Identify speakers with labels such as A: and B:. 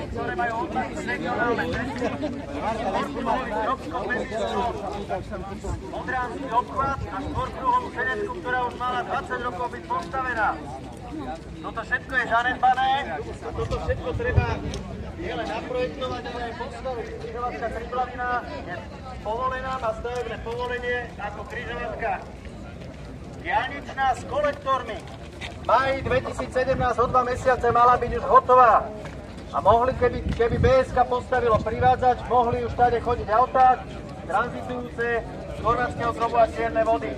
A: Ktoré majú odvahy z regionálne cesty, Modránsky obchvat a štvorkruhovú sedenku, ktorá už mala 20 rokov byť postavená. Toto všetko je zanedbané a toto všetko treba nielen naprojektovať, ale aj postaviť. Križovatka Triplavina je povolená, má stavebné povolenie ako križovatka diaľničná s kolektormi. V máji 2017 o 2 mesiace mala byť už hotová. A mohli, keby BSK postavilo privádzač, mohli už tady chodiť autá tranzitujúce z chorvátskeho grobu a Čierne vody.